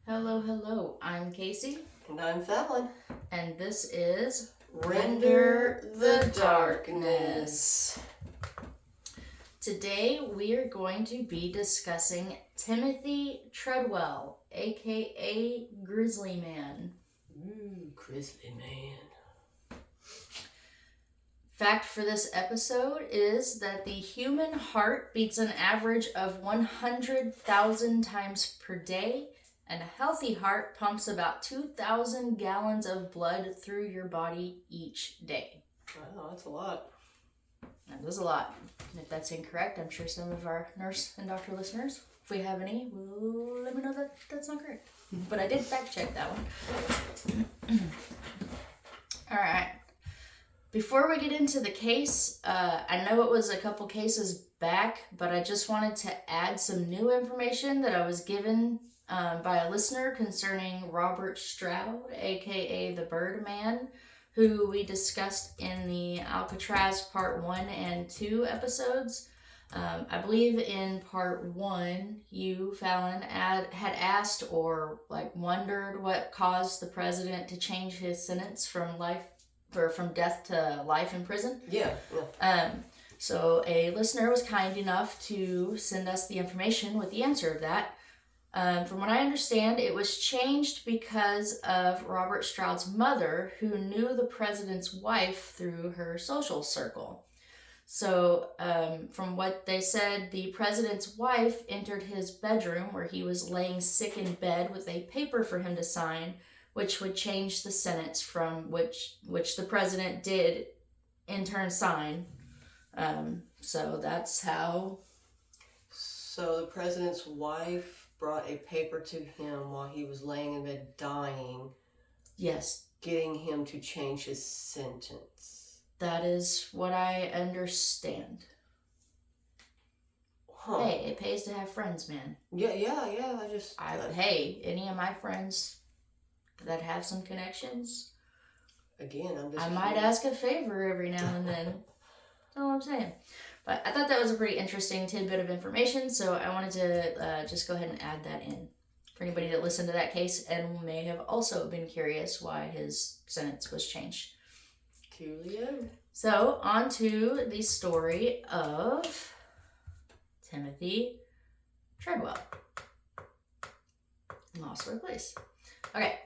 Hello, hello. I'm Casey. And I'm Fallon. And this is Render the Darkness. Today we are going to be discussing Timothy Treadwell, aka Grizzly Man. Ooh, Grizzly Man. Fact for this episode is that the human heart beats an average of 100,000 times per day, and a healthy heart pumps about 2,000 gallons of blood through your body each day. Wow, that's a lot. That is a lot. And if that's incorrect, I'm sure some of our nurse and doctor listeners, if we have any, will let me know that that's not correct. But I did fact check that one. All right. Before we get into the case, I know it was a couple cases back, but I just wanted to add some new information that I was given by a listener concerning Robert Stroud, aka the Birdman, who we discussed in the Alcatraz Part 1 and 2 episodes. I believe in Part 1, you, Fallon, had asked or wondered what caused the president to change his sentence from death to life in prison. Yeah. So a listener was kind enough to send us the information with the answer of that. From what I understand, it was changed because of Robert Stroud's mother, who knew the president's wife through her social circle. So, from what they said, the president's wife entered his bedroom where he was laying sick in bed with a paper for him to sign, which would change the sentence from which the president did in turn sign. So that's how. So the president's wife brought a paper to him while he was laying in bed dying. Yes. Getting him to change his sentence. That is what I understand. Huh. Hey, it pays to have friends, man. Yeah. Hey, any of my friends that have some connections, again, I might ask a favor every now and then. That's all I'm saying. But I thought that was a pretty interesting tidbit of information, so I wanted to just go ahead and add that in for anybody that listened to that case and may have also been curious why his sentence was changed. Coolio. So, on to the story of Timothy Treadwell. Lost for a place. Okay.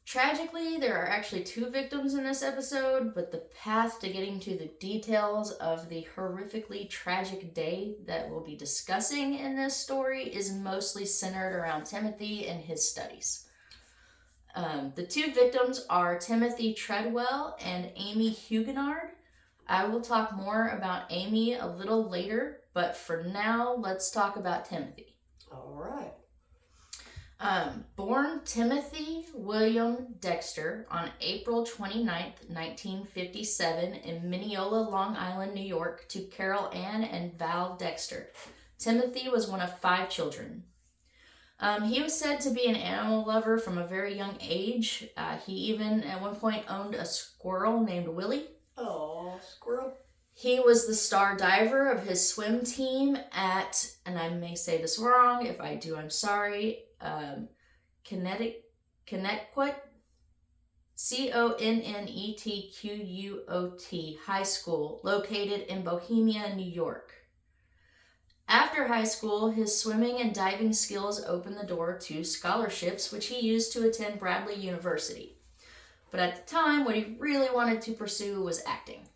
Tragically, there are actually 2 victims in this episode, but the path to getting to the details of the horrifically tragic day that we'll be discussing in this story is mostly centered around Timothy and his studies. The 2 victims are Timothy Treadwell and Amy Huguenard. I will talk more about Amy a little later, but for now, let's talk about Timothy. All right. Born Timothy William Dexter on April 29th, 1957 in Mineola, Long Island, New York, to Carol Ann and Val Dexter. Timothy was one of 5 children. He was said to be an animal lover from a very young age. He even at one point owned a squirrel named Willie. Oh, squirrel. He was the star diver of his swim team at, and I may say this wrong, if I do, I'm sorry, Connetquot, Connetquot High School, located in Bohemia, New York. After high school, his swimming and diving skills opened the door to scholarships, which he used to attend Bradley University. But at the time, what he really wanted to pursue was acting.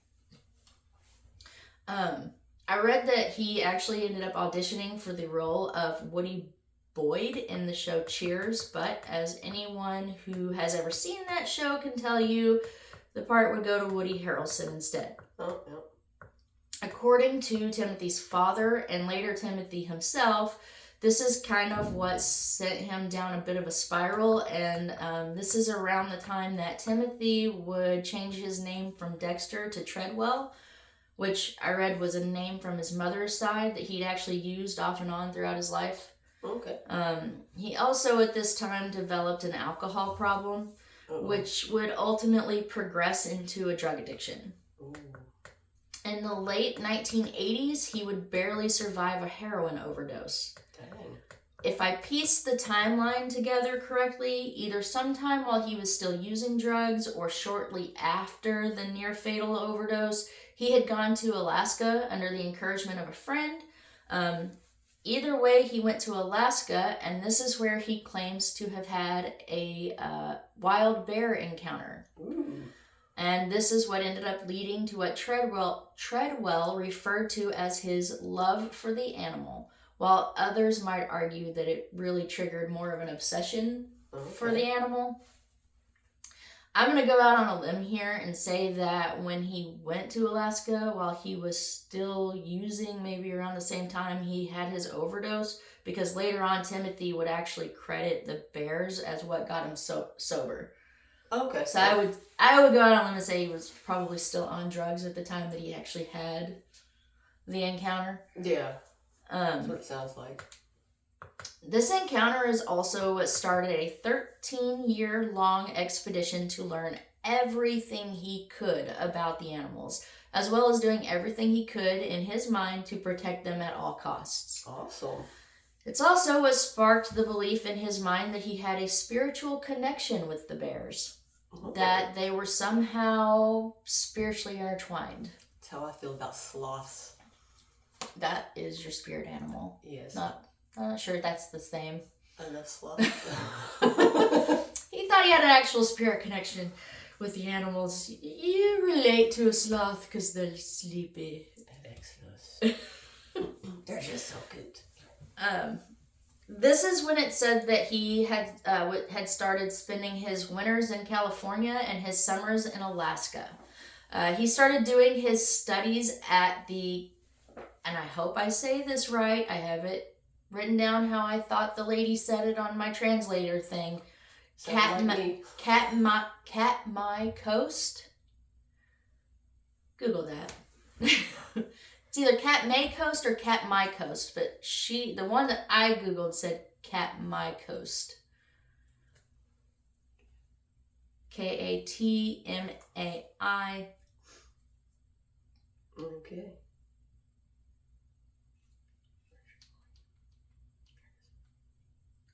I read that he actually ended up auditioning for the role of Woody Boyd in the show Cheers, but as anyone who has ever seen that show can tell you, the part would go to Woody Harrelson instead. Oh, yeah. According to Timothy's father and later Timothy himself, this is kind of what sent him down a bit of a spiral, and this is around the time that Timothy would change his name from Dexter to Treadwell, which I read was a name from his mother's side that he'd actually used off and on throughout his life. Okay. He also at this time developed an alcohol problem, which would ultimately progress into a drug addiction. Ooh. In the late 1980s, he would barely survive a heroin overdose. Dang. if I pieced the timeline together correctly, either sometime while he was still using drugs or shortly after the near fatal overdose, he had gone to Alaska under the encouragement of a friend. Either way, he went to Alaska, and this is where he claims to have had a wild bear encounter. Ooh. And this is what ended up leading to what Treadwell referred to as his love for the animal, while others might argue that it really triggered more of an obsession for the animal. I'm going to go out on a limb here and say that when he went to Alaska, while he was still using, maybe around the same time he had his overdose, because later on Timothy would actually credit the bears as what got him sober. Okay. So I would go out on a limb and say he was probably still on drugs at the time that he actually had the encounter. Yeah. That's what it sounds like. This encounter is also what started a 13-year-long expedition to learn everything he could about the animals, as well as doing everything he could in his mind to protect them at all costs. Awesome. It's also what sparked the belief in his mind that he had a spiritual connection with the bears, that they were somehow spiritually intertwined. That's how I feel about sloths. That is your spirit animal. Yes. I'm not sure that's the same. I love sloths. He thought he had an actual spirit connection with the animals. You relate to a sloth because they're sleepy. They're just so good. This is when it said that he had started spending his winters in California and his summers in Alaska. He started doing his studies at the, and I hope I say this right, I have it written down how I thought the lady said it on my translator thing. Katmai Coast. Google that. It's either Katmai Coast or Katmai Coast, but the one that I Googled said Katmai Coast. Katmai. Okay.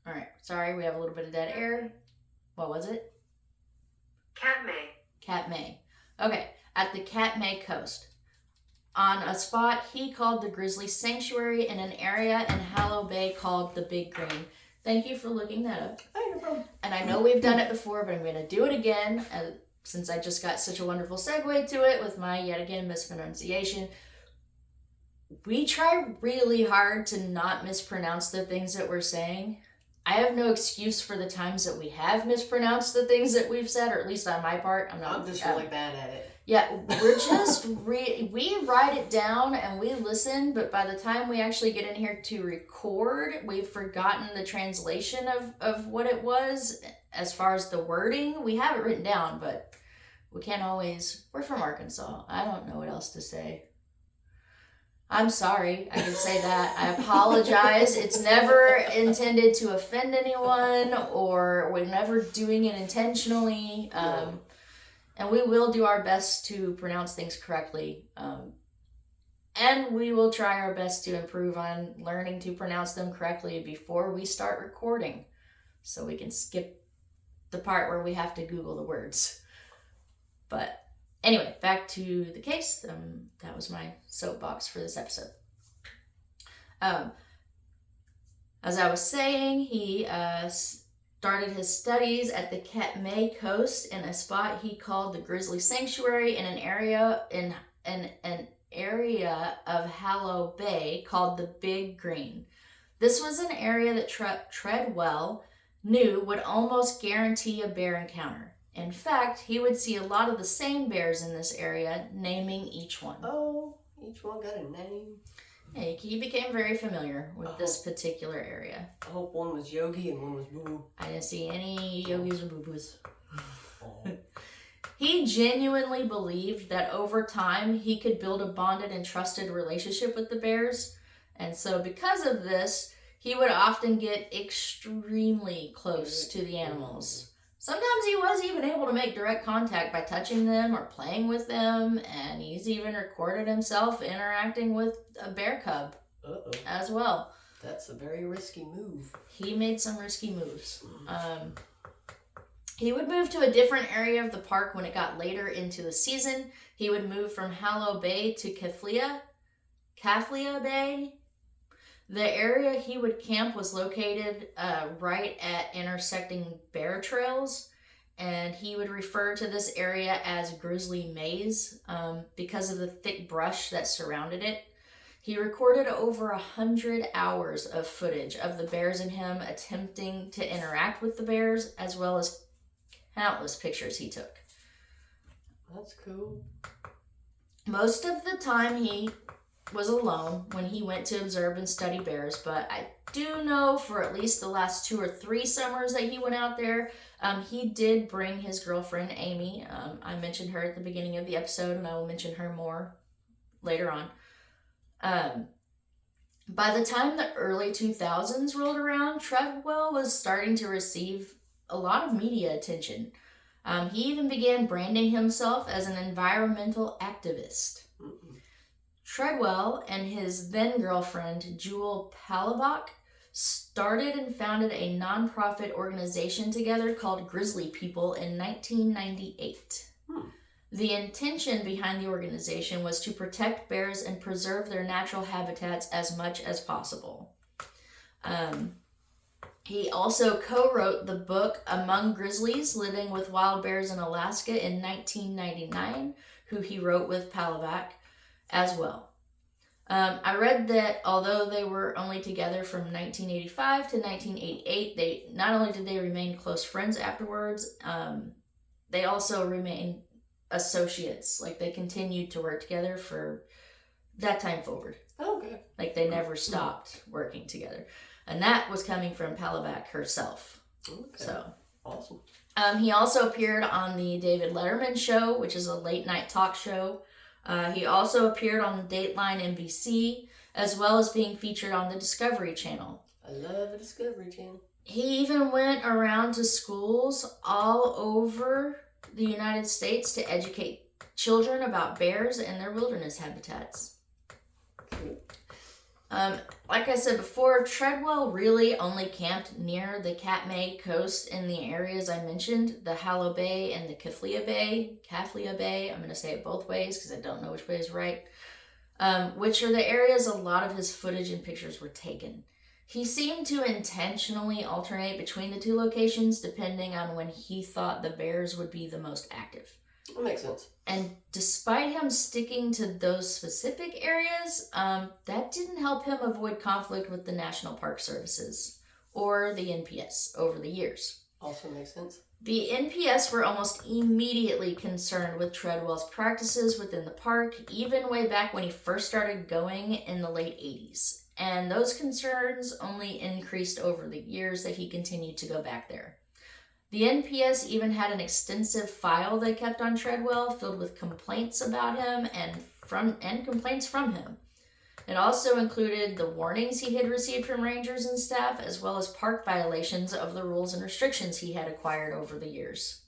All right. Sorry, we have a little bit of dead air. What was it? Katmai. Okay. At the Katmai Coast. On a spot he called the Grizzly Sanctuary in an area in Hallow Bay called the Big Green. Thank you for looking that up. Oh, no problem. And I know we've done it before, but I'm going to do it again since I just got such a wonderful segue to it with my, yet again, mispronunciation. We try really hard to not mispronounce the things that we're saying. I have no excuse for the times that we have mispronounced the things that we've said, or at least on my part. I'm just really bad at it. Yeah, we're just, we write it down and we listen, but by the time we actually get in here to record, we've forgotten the translation of what it was as far as the wording. We have it written down, but we can't always, we're from Arkansas. I don't know what else to say. I'm sorry, I can say that. I apologize. It's never intended to offend anyone, or we're never doing it intentionally. And we will do our best to pronounce things correctly. And we will try our best to improve on learning to pronounce them correctly before we start recording, so we can skip the part where we have to Google the words. But anyway, back to the case. That was my soapbox for this episode. As I was saying, he started his studies at the Katmai Coast in a spot he called the Grizzly Sanctuary in an area of Hallow Bay called the Big Green. This was an area that Treadwell knew would almost guarantee a bear encounter. In fact, he would see a lot of the same bears in this area, naming each one. Oh, each one got a name. Yeah, he became very familiar with this particular area. I hope one was Yogi and one was Boo Boo. I didn't see any Yogis or Boo Boos. He genuinely believed that over time he could build a bonded and trusted relationship with the bears. And so because of this, he would often get extremely close to the animals. Sometimes he was even able to make direct contact by touching them or playing with them, and he's even recorded himself interacting with a bear cub as well. That's a very risky move. He made some risky moves. He would move to a different area of the park when it got later into the season. He would move from Hallow Bay to Kaflia Bay. The area he would camp was located right at intersecting bear trails, and he would refer to this area as Grizzly Maze because of the thick brush that surrounded it. He recorded over 100 hours of footage of the bears and him attempting to interact with the bears, as well as countless pictures he took. That's cool. Most of the time he was alone when he went to observe and study bears, but I do know for at least the last 2 or 3 summers that he went out there, he did bring his girlfriend Amy. I mentioned her at the beginning of the episode, and I will mention her more later on. By the time the early 2000s rolled around, Treadwell was starting to receive a lot of media attention. He even began branding himself as an environmental activist. Treadwell and his then-girlfriend, Jewel Palavak, started and founded a nonprofit organization together called Grizzly People in 1998. The intention behind the organization was to protect bears and preserve their natural habitats as much as possible. He also co-wrote the book Among Grizzlies, Living with Wild Bears in Alaska in 1999, who he wrote with Palavak as well. I read that although they were only together from 1985 to 1988, they not only did they remain close friends afterwards, they also remained associates. Like, they continued to work together for that time forward. Okay. Like, they never stopped working together. And that was coming from Palavak herself. Okay. So awesome. He also appeared on the David Letterman Show, which is a late night talk show. He also appeared on Dateline NBC, as well as being featured on the Discovery Channel. I love the Discovery Channel. He even went around to schools all over the United States to educate children about bears and their wilderness habitats. Cool. Like I said before, Treadwell really only camped near the Katmai coast in the areas I mentioned, the Hallow Bay and the Kaflia Bay. I'm going to say it both ways because I don't know which way is right. Which are the areas a lot of his footage and pictures were taken. He seemed to intentionally alternate between the 2 locations depending on when he thought the bears would be the most active. That makes sense. And despite him sticking to those specific areas, that didn't help him avoid conflict with the National Park Services or the NPS over the years. Also makes sense. The NPS were almost immediately concerned with Treadwell's practices within the park, even way back when he first started going in the late 80s. And those concerns only increased over the years that he continued to go back there. The NPS even had an extensive file they kept on Treadwell filled with complaints about him and complaints from him. It also included the warnings he had received from rangers and staff, as well as park violations of the rules and restrictions he had acquired over the years.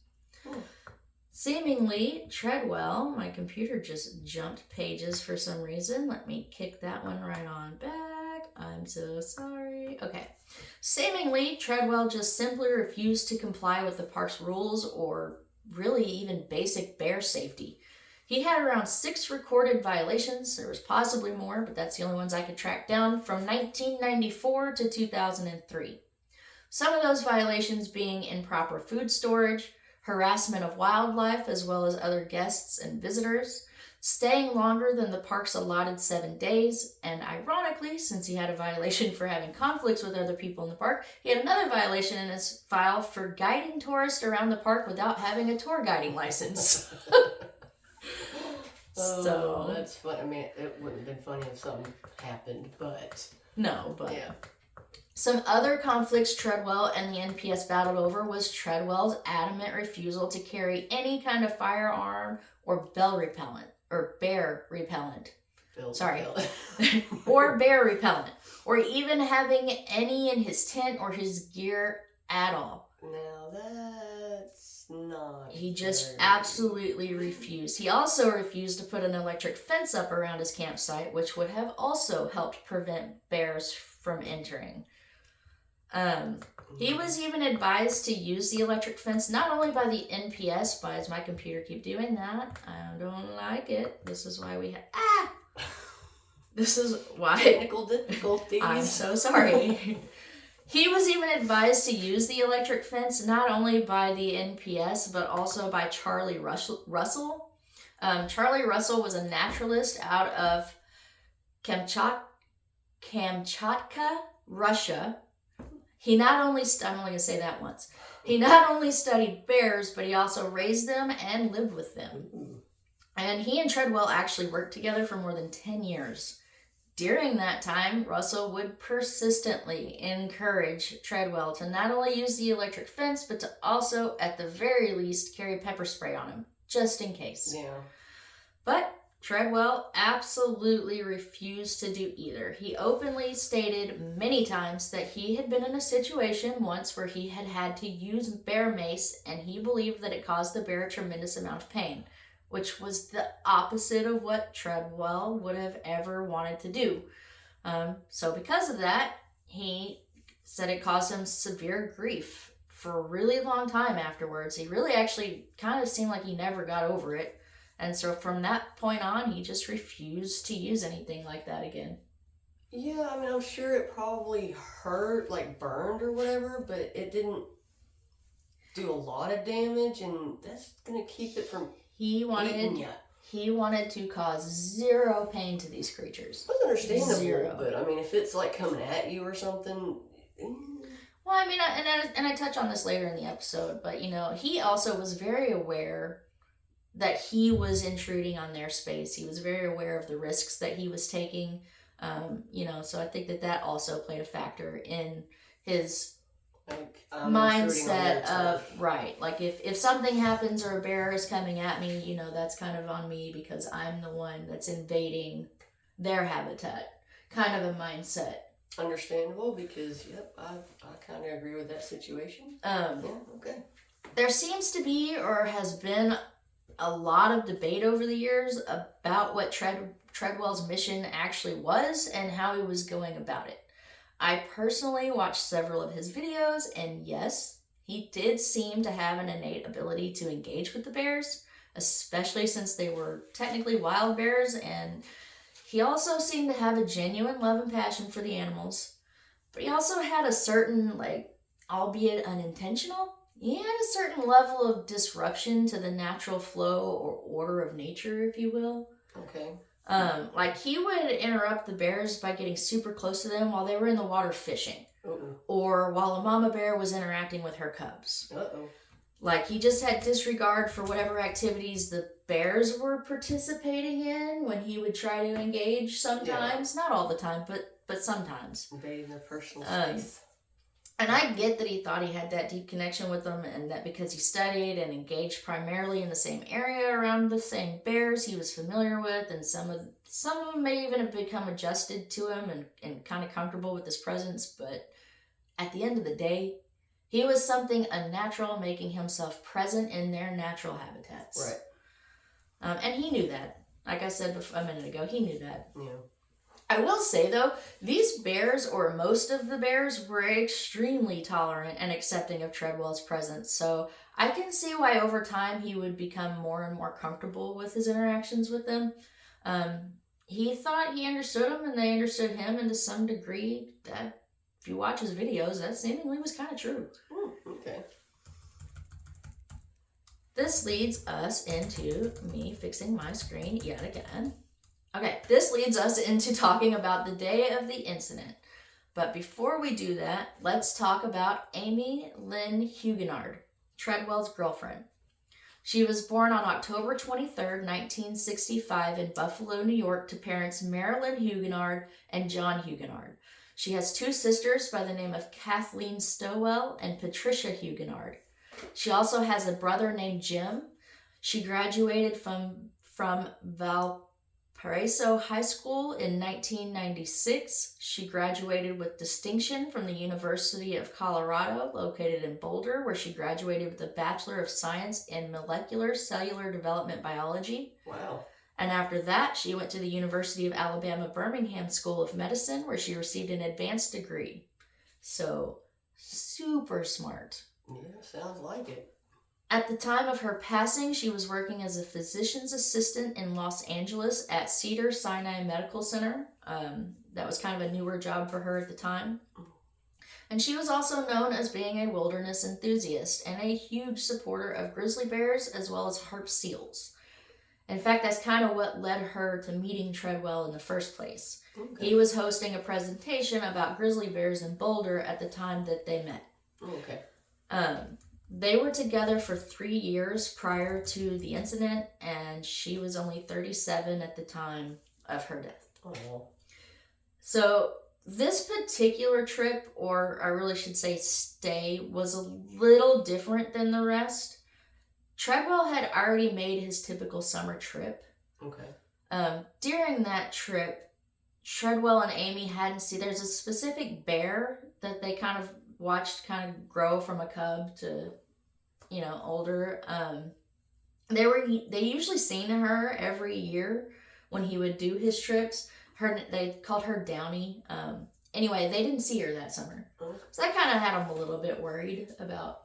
Seemingly, Treadwell, my computer just jumped pages for some reason. Let me kick that one right on back. I'm so sorry. Okay. Seemingly, Treadwell just simply refused to comply with the park's rules or really even basic bear safety. He had around 6 recorded violations. There was possibly more, but that's the only ones I could track down from 1994 to 2003. Some of those violations being improper food storage, harassment of wildlife as well as other guests and visitors, staying longer than the park's allotted 7 days, and ironically, since he had a violation for having conflicts with other people in the park, he had another violation in his file for guiding tourists around the park without having a tour guiding license. So that's fun. I mean, it wouldn't have been funny if something happened, but... No, but... Yeah. Some other conflicts Treadwell and the NPS battled over was Treadwell's adamant refusal to carry any kind of firearm or bear repellent. Or bear repellent, or even having any in his tent or his gear at all. Now that's not. He just very- absolutely refused. He also refused to put an electric fence up around his campsite, which would have also helped prevent bears from entering. He was even advised to use the electric fence not only by the NPS, but as my computer keep doing that, I don't like it. This is why we have This is why Technical difficulties. I'm so sorry. He was even advised to use the electric fence not only by the NPS, but also by Charlie Russell. Charlie Russell was a naturalist out of Kamchatka, Russia. He not only, I'm only going to say that once. He not only studied bears, but he also raised them and lived with them. Ooh. And he and Treadwell actually worked together for more than 10 years. During that time, Russell would persistently encourage Treadwell to not only use the electric fence, but to also, at the very least, carry pepper spray on him, just in case. Yeah. But Treadwell absolutely refused to do either. He openly stated many times that he had been in a situation once where he had had to use bear mace, and he believed that it caused the bear a tremendous amount of pain, which was the opposite of what Treadwell would have ever wanted to do. So because of that, he said it caused him severe grief for a really long time afterwards. He really actually kind of seemed like he never got over it. And so from that point on, he just refused to use anything like that again. Yeah, I mean, I'm sure it probably hurt, like burned or whatever, but it didn't do a lot of damage, and that's gonna keep it from He eating you. wanted to cause zero pain to these creatures. That's understandable, Zero. but I mean, if it's like coming at you or something. Well, I mean, and I touch on this later in the episode, but you know, he also was very aware that he was intruding on their space. He was very aware of the risks that he was taking. You know, so I think that also played a factor in his Like, mindset of, right, like if something happens or a bear is coming at me, you know, that's kind of on me because I'm the one that's invading their habitat, kind of a mindset. Understandable, because I kind of agree with that situation. Yeah, okay. There seems to be, or has been, a lot of debate over the years about what Treadwell's mission actually was and how he was going about it. I personally watched several of his videos, and yes, he did seem to have an innate ability to engage with the bears, especially since they were technically wild bears, and he also seemed to have a genuine love and passion for the animals. But he also had a certain, like, albeit unintentional, he had a certain level of disruption to the natural flow or order of nature, if you will. Okay. Like he would interrupt the bears by getting super close to them while they were in the water fishing. Uh-oh. Or while a mama bear was interacting with her cubs. Uh-oh. Like he just had disregard for whatever activities the bears were participating in when he would try to engage sometimes. Not all the time, but sometimes. Invading their personal space. And I get that he thought he had that deep connection with them, and that because he studied and engaged primarily in the same area around the same bears he was familiar with, and some of them may even have become adjusted to him and kind of comfortable with his presence, but at the end of the day, he was something unnatural, making himself present in their natural habitats. Right. And he knew that. Like I said a minute ago, he knew that. Yeah. I will say, though, these bears, or most of the bears, were extremely tolerant and accepting of Treadwell's presence, so I can see why over time he would become more and more comfortable with his interactions with them. He thought he understood them, and they understood him, and to some degree, that, if you watch his videos, that seemingly was kind of true. Okay. This leads us into me fixing my screen yet again. Okay, this leads us into talking about the day of the incident. But before we do that, let's talk about Amy Lynn Huguenard, Treadwell's girlfriend. She was born on October 23rd, 1965 in Buffalo, New York to parents Marilyn Huguenard and John Huguenard. She has two sisters by the name of Kathleen Stowell and Patricia Huguenard. She also has a brother named Jim. She graduated from Paraiso High School in 1996. She graduated with distinction from the University of Colorado, located in Boulder, where she graduated with a Bachelor of Science in Molecular Cellular Development Biology. Wow. And after that, she went to the University of Alabama Birmingham School of Medicine, where she received an advanced degree. So, super smart. Yeah, sounds like it. At the time of her passing, she was working as a physician's assistant in Los Angeles at Cedars-Sinai Medical Center. That was kind of a newer job for her at the time. And she was also known as being a wilderness enthusiast and a huge supporter of grizzly bears as well as harp seals. In fact, that's kind of what led her to meeting Treadwell in the first place. Okay. He was hosting a presentation about grizzly bears in Boulder at the time that they met. Okay. They were together for 3 years prior to the incident, and she was only 37 at the time of her death. Oh. So this particular trip, or I really should say stay, was a little different than the rest. Treadwell had already made his typical summer trip. Okay. During that trip, Treadwell and Amy hadn't seen, there's a specific bear that they kind of watched kind of grow from a cub to, older. They usually seen her every year when he would do his trips. They called her Downy. Anyway, they didn't see her that summer. So that kind of had them a little bit worried about,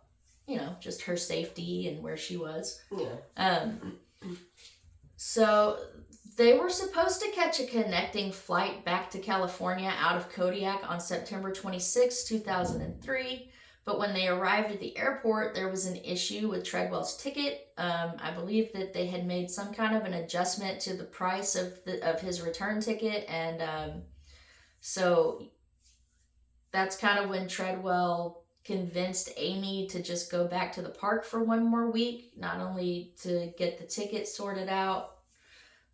just her safety and where she was. Yeah. So they were supposed to catch a connecting flight back to California out of Kodiak on September 26, 2003. But when they arrived at the airport, there was an issue with Treadwell's ticket. I believe that they had made some kind of an adjustment to the price of his return ticket. And so that's kind of when Treadwell convinced Amy to just go back to the park for 1 more week, not only to get the ticket sorted out,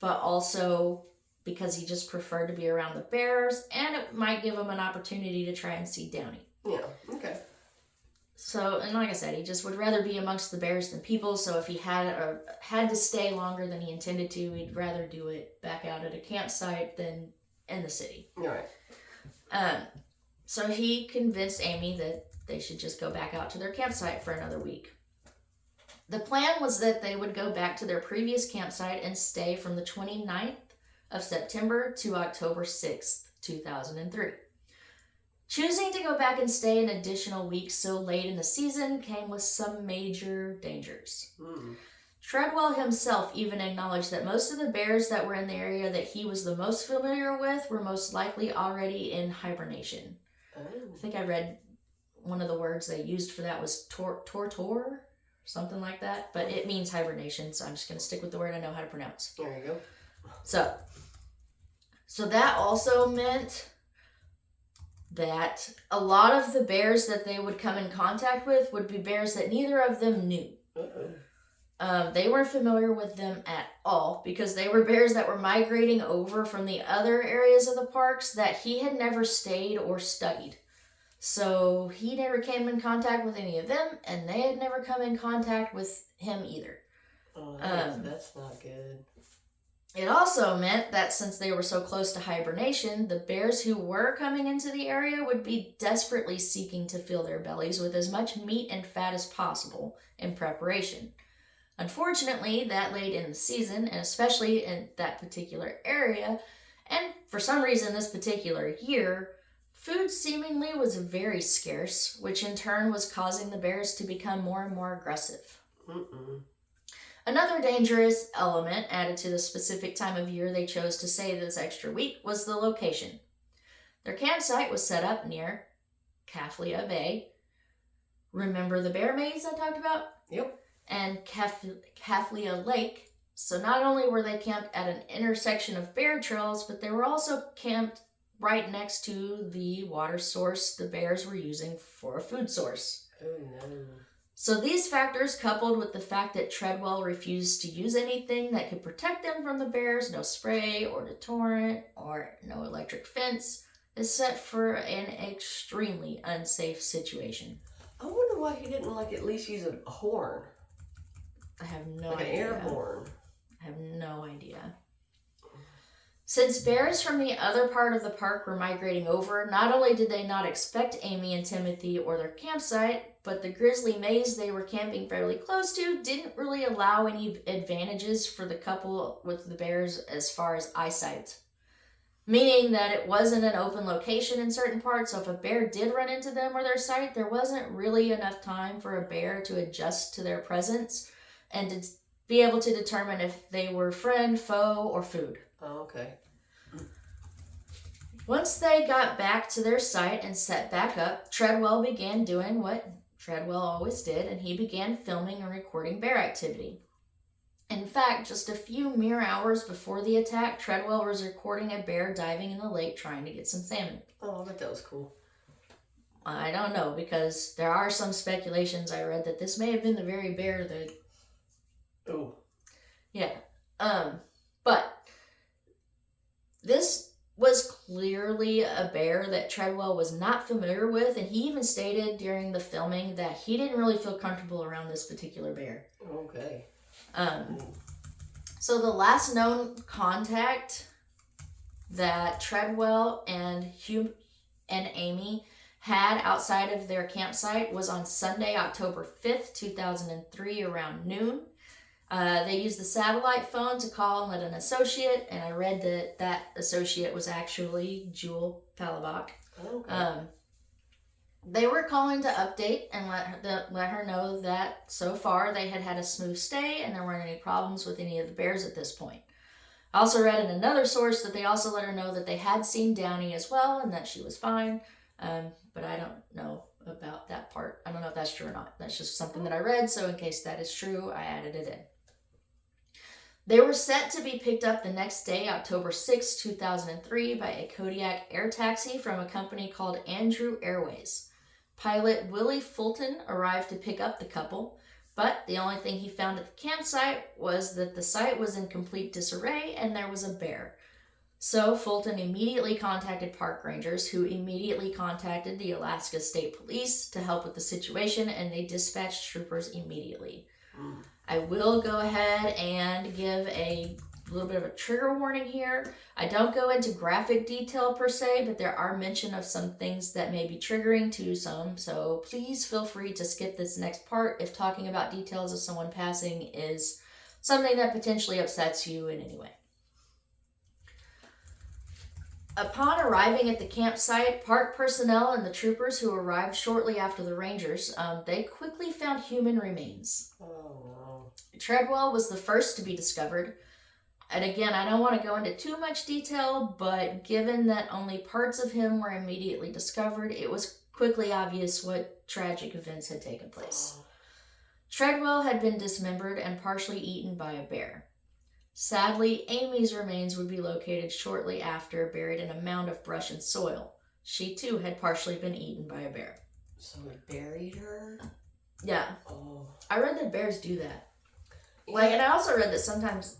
but also because he just preferred to be around the bears, and it might give him an opportunity to try and see Downy. Yeah, okay. So, and like I said, he just would rather be amongst the bears than people, so if he had to stay longer than he intended to, he'd rather do it back out at a campsite than in the city. All right. So he convinced Amy that they should just go back out to their campsite for another week. The plan was that they would go back to their previous campsite and stay from the 29th of September to October 6th, 2003. Choosing to go back and stay an additional week so late in the season came with some major dangers. Treadwell himself even acknowledged that most of the bears that were in the area that he was the most familiar with were most likely already in hibernation. I think I read one of the words they used for that was tortor, something like that, but it means hibernation, so I'm just going to stick with the word I know how to pronounce. There you go. So that also meant that a lot of the bears that they would come in contact with would be bears that neither of them knew. They weren't familiar with them at all because they were bears that were migrating over from the other areas of the parks that he had never stayed or studied. So he never came in contact with any of them, and they had never come in contact with him either. Oh, that's not good. It also meant that since they were so close to hibernation, the bears who were coming into the area would be desperately seeking to fill their bellies with as much meat and fat as possible in preparation. Unfortunately, that late in the season, and especially in that particular area, and for some reason this particular year, food seemingly was very scarce, which in turn was causing the bears to become more and more aggressive. Another dangerous element added to the specific time of year they chose to stay this extra week was the location. Their campsite was set up near Kaflia Bay. Remember the bear maze I talked about? Yep. And Kaflia Lake. So not only were they camped at an intersection of bear trails, but they were also camped right next to the water source the bears were using for a food source. Oh no. So these factors, coupled with the fact that Treadwell refused to use anything that could protect them from the bears, no spray or deterrent or no electric fence, is set for an extremely unsafe situation. I wonder why he didn't at least use a horn. I have no idea. An air horn. I have no idea. Since bears from the other part of the park were migrating over, not only did they not expect Amy and Timothy or their campsite, but the grizzly maze they were camping fairly close to didn't really allow any advantages for the couple with the bears as far as eyesight. Meaning that it wasn't an open location in certain parts, so if a bear did run into them or their sight, there wasn't really enough time for a bear to adjust to their presence and to be able to determine if they were friend, foe, or food. Oh, okay. Once they got back to their site and set back up, Treadwell began doing what Treadwell always did, and he began filming and recording bear activity. In fact, just a few mere hours before the attack, Treadwell was recording a bear diving in the lake trying to get some salmon. Oh, I bet that was cool. I don't know, because there are some speculations I read that this may have been the very bear that... Oh. Yeah. But this was clearly a bear that Treadwell was not familiar with, and he even stated during the filming that he didn't really feel comfortable around this particular bear. Okay. So the last known contact that Treadwell and Amy had outside of their campsite was on Sunday, October 5th, 2003, around noon. They used the satellite phone to call and let an associate, and I read that that associate was actually Jewel Palabach. Okay. They were calling to update and let her know that so far they had had a smooth stay and there weren't any problems with any of the bears at this point. I also read in another source that they also let her know that they had seen Downy as well and that she was fine, but I don't know about that part. I don't know if that's true or not. That's just something that I read, so in case that is true, I added it in. They were set to be picked up the next day, October 6, 2003, by a Kodiak air taxi from a company called Andrew Airways. Pilot Willie Fulton arrived to pick up the couple, but the only thing he found at the campsite was that the site was in complete disarray and there was a bear. So Fulton immediately contacted park rangers, who immediately contacted the Alaska State Police to help with the situation, and they dispatched troopers immediately. I will go ahead and give a little bit of a trigger warning here. I don't go into graphic detail per se, but there are mention of some things that may be triggering to some, so please feel free to skip this next part if talking about details of someone passing is something that potentially upsets you in any way. Upon arriving at the campsite, park personnel and the troopers who arrived shortly after the rangers, they quickly found human remains. Oh, no. Treadwell was the first to be discovered. And again, I don't want to go into too much detail, but given that only parts of him were immediately discovered, it was quickly obvious what tragic events had taken place. Treadwell had been dismembered and partially eaten by a bear. Sadly, Amy's remains would be located shortly after, buried in a mound of brush and soil. She too had partially been eaten by a bear. So it buried her? Yeah. Oh. I read that bears do that. Yeah. And I also read that sometimes,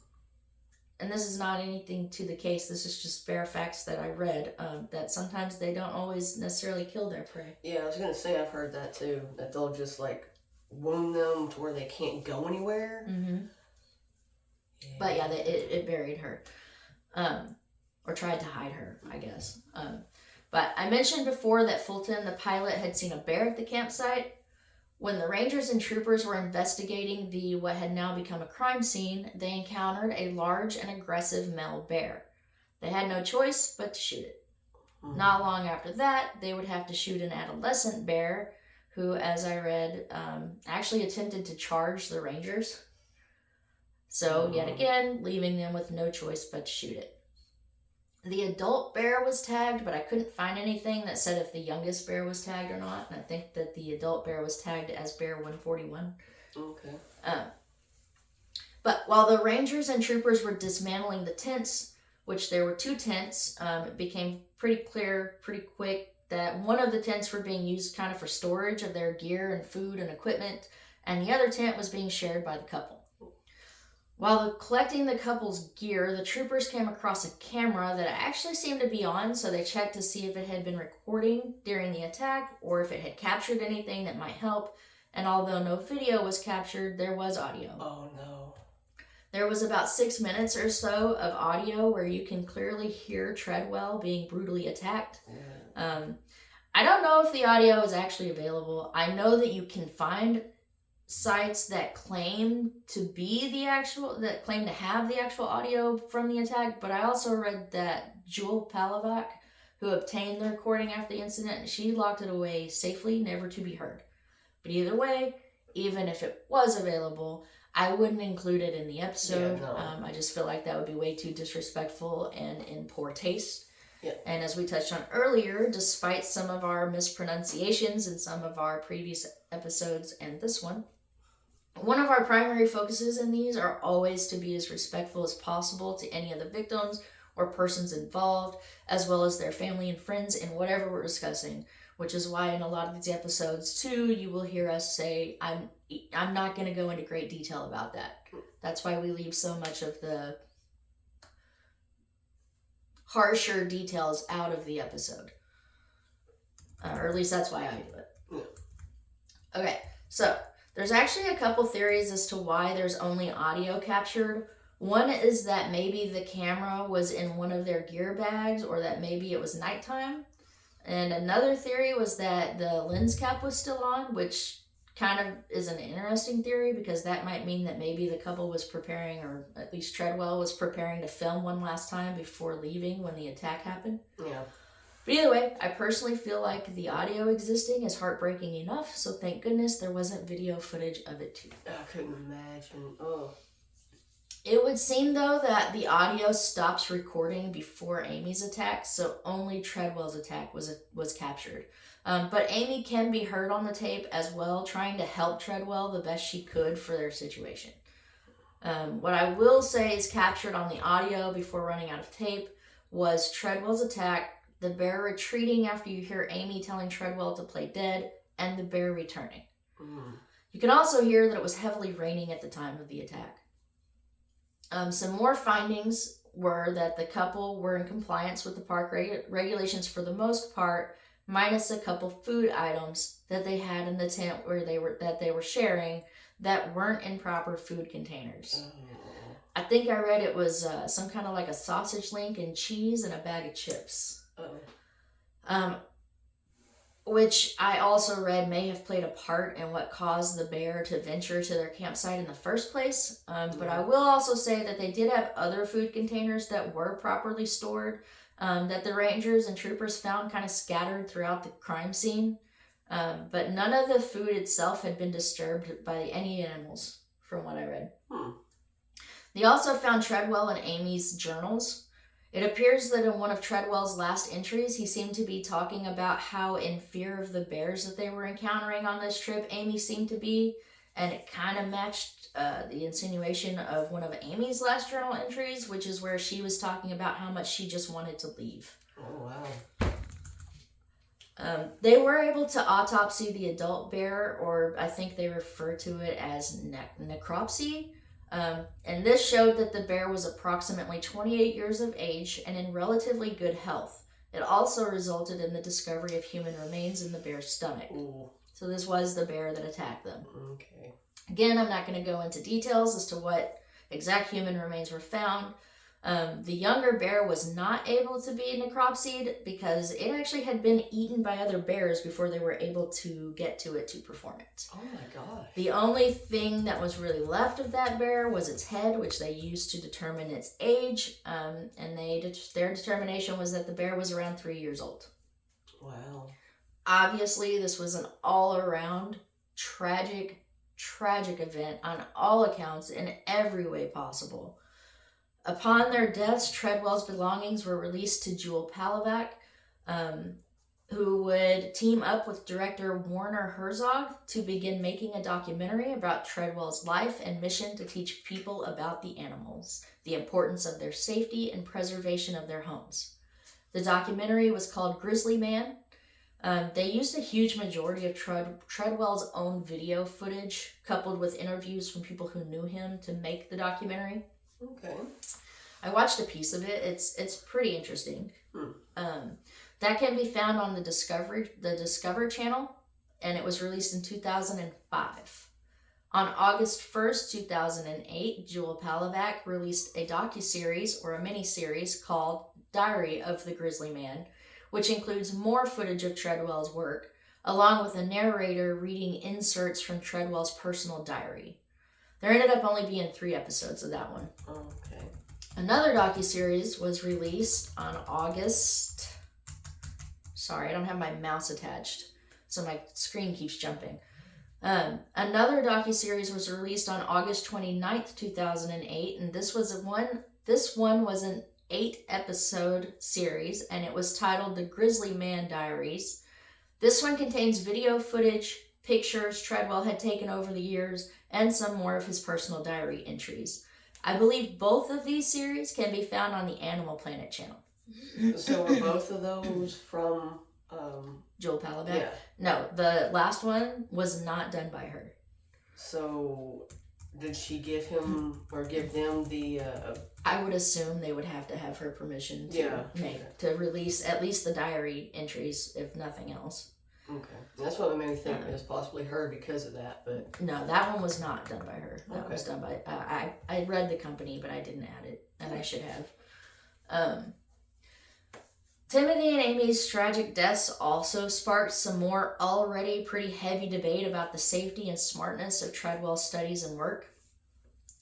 and this is not anything to the case, this is just bare facts that I read, that sometimes they don't always necessarily kill their prey. Yeah, I was going to say I've heard that too, that they'll just wound them to where they can't go anywhere. Mm-hmm. Yeah. But yeah, it buried her. Or tried to hide her, I guess. But I mentioned before that Fulton, the pilot, had seen a bear at the campsite. When the rangers and troopers were investigating what had now become a crime scene, they encountered a large and aggressive male bear. They had no choice but to shoot it. Mm-hmm. Not long after that, they would have to shoot an adolescent bear who, as I read, actually attempted to charge the rangers. So, yet again, leaving them with no choice but to shoot it. The adult bear was tagged, but I couldn't find anything that said if the youngest bear was tagged or not. And I think that the adult bear was tagged as Bear 141. Okay. But while the rangers and troopers were dismantling the tents, which there were 2 tents, it became pretty clear pretty quick that one of the tents were being used kind of for storage of their gear and food and equipment, and the other tent was being shared by the couple. While collecting the couple's gear, the troopers came across a camera that actually seemed to be on, so they checked to see if it had been recording during the attack or if it had captured anything that might help, and although no video was captured, there was audio. Oh no. There was about 6 minutes or so of audio where you can clearly hear Treadwell being brutally attacked. I don't know if the audio is actually available. I know that you can find sites that claim to have the actual audio from the attack, but I also read that Jewel Palavac, who obtained the recording after the incident, she locked it away safely, never to be heard. But either way, even if it was available, I wouldn't include it in the episode. Yeah, no. I just feel like that would be way too disrespectful and in poor taste. Yeah. And as we touched on earlier, despite some of our mispronunciations in some of our previous episodes and this one of our primary focuses in these are always to be as respectful as possible to any of the victims or persons involved, as well as their family and friends in whatever we're discussing, which is why in a lot of these episodes too, you will hear us say, I'm not going to go into great detail about that. That's why we leave so much of the harsher details out of the episode. Or at least that's why I do it. Yeah. Okay, so there's actually a couple theories as to why there's only audio captured. One is that maybe the camera was in one of their gear bags, or that maybe it was nighttime. And another theory was that the lens cap was still on, which kind of is an interesting theory because that might mean that maybe the couple was preparing, or at least Treadwell was preparing to film one last time before leaving when the attack happened. Yeah. But either way, I personally feel like the audio existing is heartbreaking enough, so thank goodness there wasn't video footage of it too. I couldn't imagine. Oh. It would seem, though, that the audio stops recording before Amy's attack, so only Treadwell's attack was captured. But Amy can be heard on the tape as well, trying to help Treadwell the best she could for their situation. What I will say is captured on the audio before running out of tape was Treadwell's attack, the bear retreating after you hear Amy telling Treadwell to play dead, and the bear returning. You can also hear that it was heavily raining at the time of the attack. Some more findings were that the couple were in compliance with the park regulations for the most part, minus a couple food items that they had in the tent that they were sharing that weren't in proper food containers. I think I read it was some kind of like a sausage link and cheese and a bag of chips. Which I also read may have played a part in what caused the bear to venture to their campsite in the first place. But I will also say that they did have other food containers that were properly stored, that the rangers and troopers found kind of scattered throughout the crime scene. But none of the food itself had been disturbed by any animals, from what I read. They also found Treadwell and Amy's journals. It appears that in one of Treadwell's last entries, he seemed to be talking about how in fear of the bears that they were encountering on this trip, Amy seemed to be, and it kind of matched the insinuation of one of Amy's last journal entries, which is where she was talking about how much she just wanted to leave. Oh, wow. They were able to autopsy the adult bear, or I think they refer to it as necropsy. And this showed that the bear was approximately 28 years of age and in relatively good health. It also resulted in the discovery of human remains in the bear's stomach. Ooh. So this was the bear that attacked them. Okay. Again, I'm not going to go into details as to what exact human remains were found. The younger bear was not able to be necropsied because it actually had been eaten by other bears before they were able to get to it to perform it. Oh my gosh. The only thing that was really left of that bear was its head, which they used to determine its age, and their determination was that the bear was around 3 years old. Wow. Obviously, this was an all-around tragic event on all accounts in every way possible. Upon their deaths, Treadwell's belongings were released to Jewel Palavac, who would team up with director Werner Herzog to begin making a documentary about Treadwell's life and mission to teach people about the animals, the importance of their safety and preservation of their homes. The documentary was called Grizzly Man. They used a huge majority of Treadwell's own video footage, coupled with interviews from people who knew him, to make the documentary. Okay. I watched a piece of it. It's pretty interesting. That can be found on the Discover channel, and it was released in 2005. On August 1st, 2008, Jewel Palahniuk released a docuseries or a miniseries called Diary of the Grizzly Man, which includes more footage of Treadwell's work, along with a narrator reading inserts from Treadwell's personal diary. There ended up only being 3 episodes of that one. Okay. Another docuseries was released on August... Sorry, I don't have my mouse attached, so my screen keeps jumping. Another docuseries was released on August 29th, 2008, and this one was an 8-episode series, and it was titled The Grizzly Man Diaries. This one contains video footage, pictures Treadwell had taken over the years, and some more of his personal diary entries. I believe both of these series can be found on the Animal Planet channel. So were both of those from Jewel Palahniuk? Yeah. No, the last one was not done by her. So did she give him or give them the I would assume they would have to have her permission to release at least the diary entries, if nothing else. Okay. That's what made me think it was possibly her because of that, but... No, that one was not done by her. That was done by... I read the company, but I didn't add it, and I should have. Timothy and Amy's tragic deaths also sparked some more already pretty heavy debate about the safety and smartness of Treadwell's studies and work.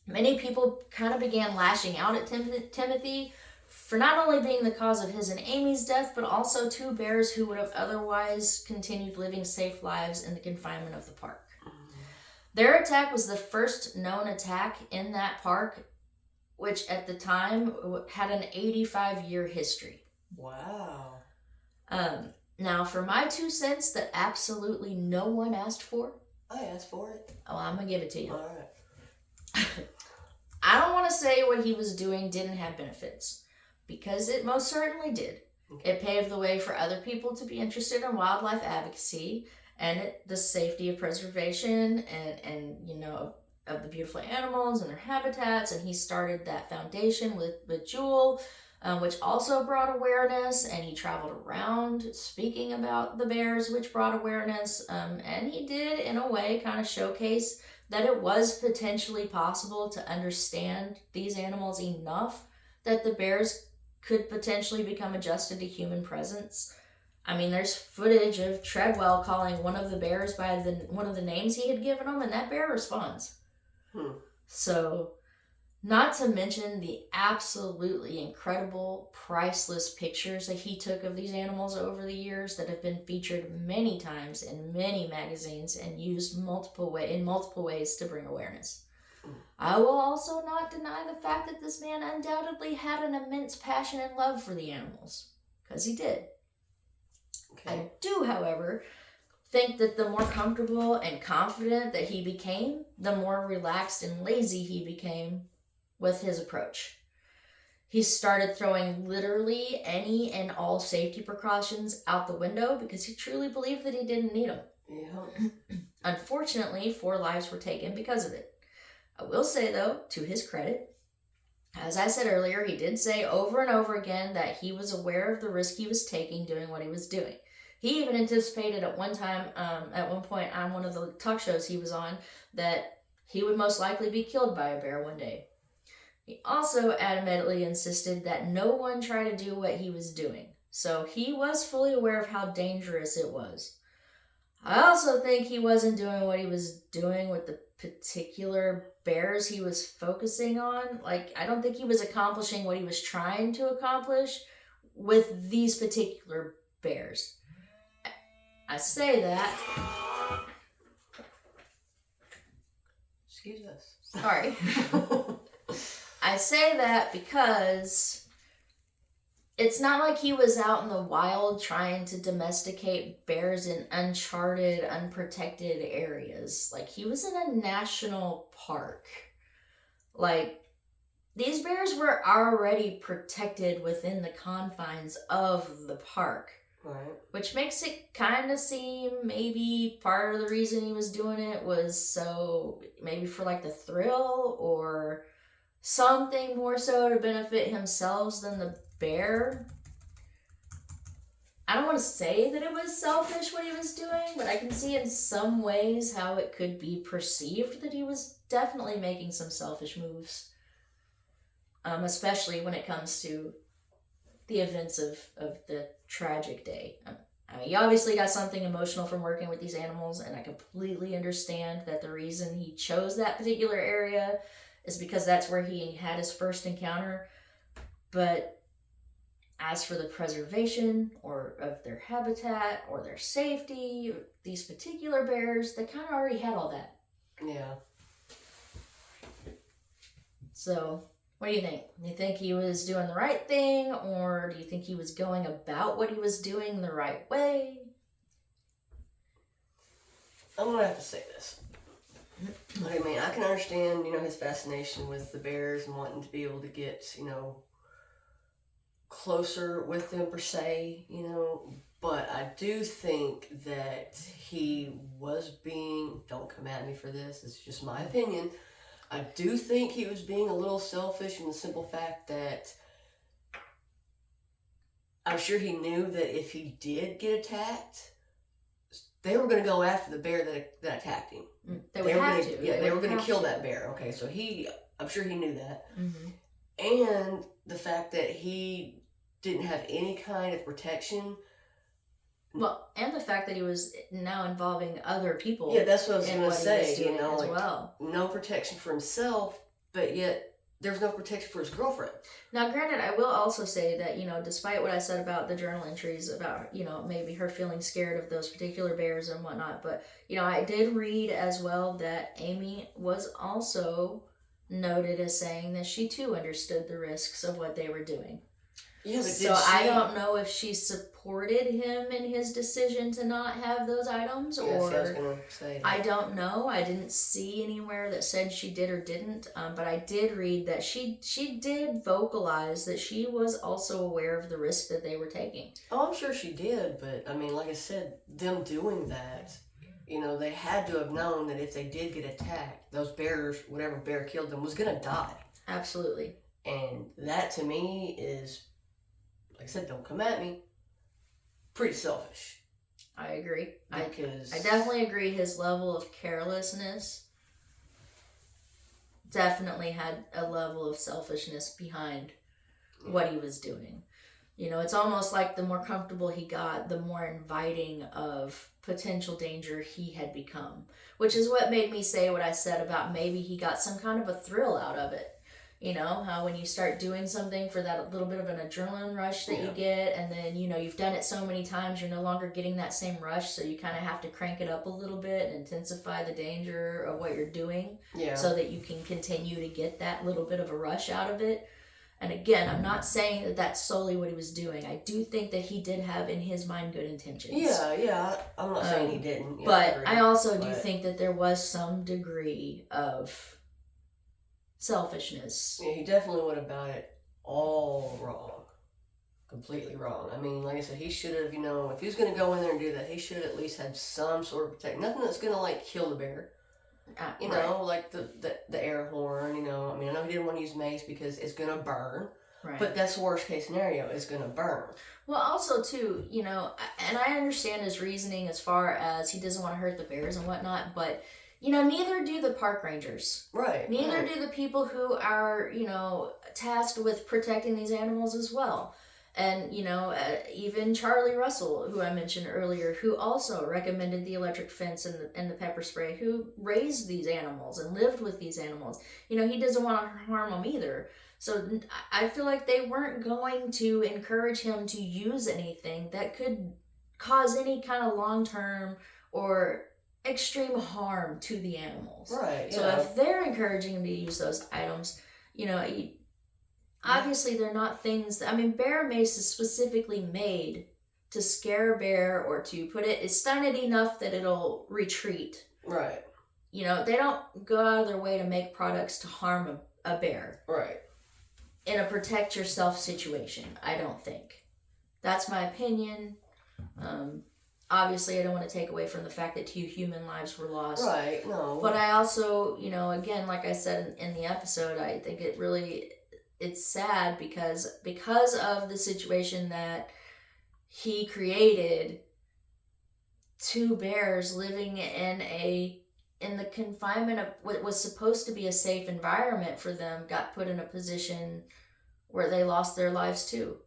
Many people kind of began lashing out at Timothy for not only being the cause of his and Amy's death, but also 2 bears who would have otherwise continued living safe lives in the confinement of the park. Their attack was the first known attack in that park, which at the time had an 85-year history. Wow. Now, for my 2 cents that absolutely no one asked for. I asked for it. Oh, I'm going to give it to you. All right. I don't want to say what he was doing didn't have benefits, because it most certainly did. Okay. It paved the way for other people to be interested in wildlife advocacy and the safety of preservation and of the beautiful animals and their habitats. And he started that foundation with Jewel, which also brought awareness, and he traveled around speaking about the bears, which brought awareness, and he did, in a way, kind of showcase that it was potentially possible to understand these animals enough that the bears could potentially become adjusted to human presence. I mean, there's footage of Treadwell calling one of the bears by one of the names he had given him, and that bear responds. So... Not to mention the absolutely incredible, priceless pictures that he took of these animals over the years that have been featured many times in many magazines and used in multiple ways to bring awareness. I will also not deny the fact that this man undoubtedly had an immense passion and love for the animals, because he did. Okay. I do, however, think that the more comfortable and confident that he became, the more relaxed and lazy he became with his approach. He started throwing literally any and all safety precautions out the window because he truly believed that he didn't need them. Yeah. Unfortunately, 4 lives were taken because of it. I will say, though, to his credit, as I said earlier, he did say over and over again that he was aware of the risk he was taking doing what he was doing. He even anticipated at one point on one of the talk shows he was on, that he would most likely be killed by a bear one day. He also adamantly insisted that no one try to do what he was doing, so he was fully aware of how dangerous it was. I also think he wasn't doing what he was doing with the particular bears he was focusing on. I don't think he was accomplishing what he was trying to accomplish with these particular bears. I say that... Excuse us. Sorry. I say that because it's not like he was out in the wild trying to domesticate bears in uncharted, unprotected areas. He was in a national park. These bears were already protected within the confines of the park. Right. Which makes it kind of seem maybe part of the reason he was doing it was maybe for the thrill or something more so to benefit himself than the bear. I don't want to say that it was selfish what he was doing, but I can see in some ways how it could be perceived that he was definitely making some selfish moves. Especially when it comes to the events of the tragic day. I mean, he obviously got something emotional from working with these animals, and I completely understand that the reason he chose that particular area is because that's where he had his first encounter. But as for the preservation or of their habitat or their safety, these particular bears, they kind of already had all that. Yeah. So, what do you think? Do you think he was doing the right thing, or do you think he was going about what he was doing the right way? I'm gonna have to say this. I mean, I can understand, his fascination with the bears and wanting to be able to get, closer with them per se, but I do think that he was being, don't come at me for this, it's just my opinion, I do think he was being a little selfish in the simple fact that I'm sure he knew that if he did get attacked, they were going to go after the bear that attacked him. They were going to. Yeah, they were going to kill that bear. Okay, so I'm sure he knew that. Mm-hmm. And the fact that he didn't have any kind of protection. Well, and the fact that he was now involving other people. Yeah, that's what I was going to say. As well. No protection for himself, but yet there's no protection for his girlfriend. Now, granted, I will also say that, despite what I said about the journal entries about, maybe her feeling scared of those particular bears and whatnot, but, I did read as well that Amy was also noted as saying that she too understood the risks of what they were doing. Yeah, but so I don't know if she supported him in his decision to not have those items, or I was gonna say that. I don't know. I didn't see anywhere that said she did or didn't. But I did read that she did vocalize that she was also aware of the risk that they were taking. Oh, I'm sure she did, but I mean, like I said, them doing that, they had to have known that if they did get attacked, those bears, whatever bear killed them, was gonna die. Absolutely. And that to me is, like I said, don't come at me, pretty selfish. I agree. Because I definitely agree his level of carelessness definitely had a level of selfishness behind what he was doing. It's almost like the more comfortable he got, the more inviting of potential danger he had become. Which is what made me say what I said about maybe he got some kind of a thrill out of it. How when you start doing something for that little bit of an adrenaline rush that you get, and then, you've done it so many times, you're no longer getting that same rush, so you kind of have to crank it up a little bit and intensify the danger of what you're doing so that you can continue to get that little bit of a rush out of it. And again, I'm not saying that that's solely what he was doing. I do think that he did have in his mind good intentions. Yeah, I'm not saying he didn't. Yeah, but I also do think that there was some degree of selfishness. Yeah, he definitely went about it all wrong. Completely wrong. I mean, like I said, he should have, if he was going to go in there and do that, he should have at least had some sort of protection. Nothing that's going to, kill the bear. Like the air horn, I mean, I know he didn't want to use mace because it's going to burn. Right. But that's the worst case scenario. It's going to burn. Well, also, too, and I understand his reasoning as far as he doesn't want to hurt the bears and whatnot, but neither do the park rangers. Right. Neither do the people who are, tasked with protecting these animals as well. And, even Charlie Russell, who I mentioned earlier, who also recommended the electric fence and the pepper spray, who raised these animals and lived with these animals. He doesn't want to harm them either. So I feel like they weren't going to encourage him to use anything that could cause any kind of long-term or extreme harm to the animals. Right. So if they're encouraging him to use those items, obviously they're not things that, bear mace is specifically made to scare a bear or to put it, stun it enough that it'll retreat. Right. They don't go out of their way to make products to harm a bear. Right. In a protect yourself situation, I don't think. That's my opinion. Obviously, I don't want to take away from the fact that 2 human lives were lost. Right, no. But I also, again, like I said in the episode, I think it's sad because of the situation that he created 2 bears living in the confinement of what was supposed to be a safe environment for them, got put in a position where they lost their lives too.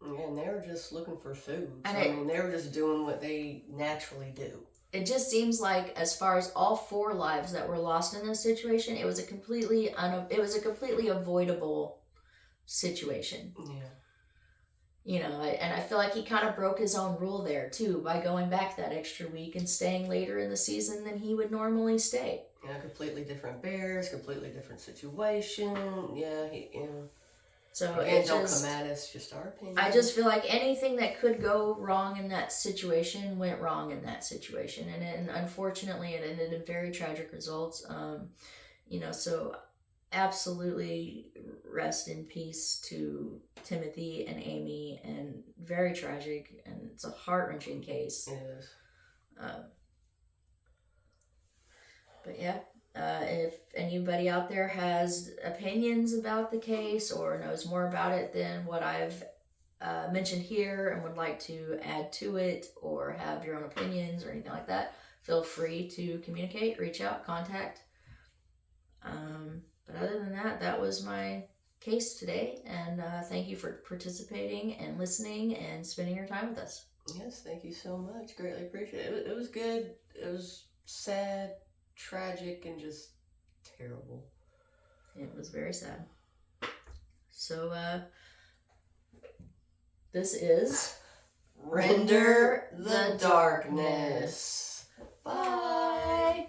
Yeah, and they were just looking for food. And I mean, they were just doing what they naturally do. It just seems like, as far as all 4 lives that were lost in this situation, it was a completely avoidable situation. Yeah. You know, and I feel like he kind of broke his own rule there too by going back that extra week and staying later in the season than he would normally stay. Yeah, completely different bears, completely different situation. Yeah, So again, don't come at us, just our opinion. I just feel like anything that could go wrong in that situation went wrong in that situation, and unfortunately, it ended in very tragic results. You know, so absolutely rest in peace to Timothy and Amy, and very tragic, and it's a heart-wrenching case. It is. But yeah. If anybody out there has opinions about the case or knows more about it than what I've mentioned here and would like to add to it or have your own opinions or anything like that, feel free to communicate, reach out, contact. But other than that, that was my case today, and thank you for participating and listening and spending your time with us. Yes, thank you so much. Greatly appreciate it. It was good. It was sad, tragic, and just terrible. It was very sad. So, this is Render the Darkness. Bye.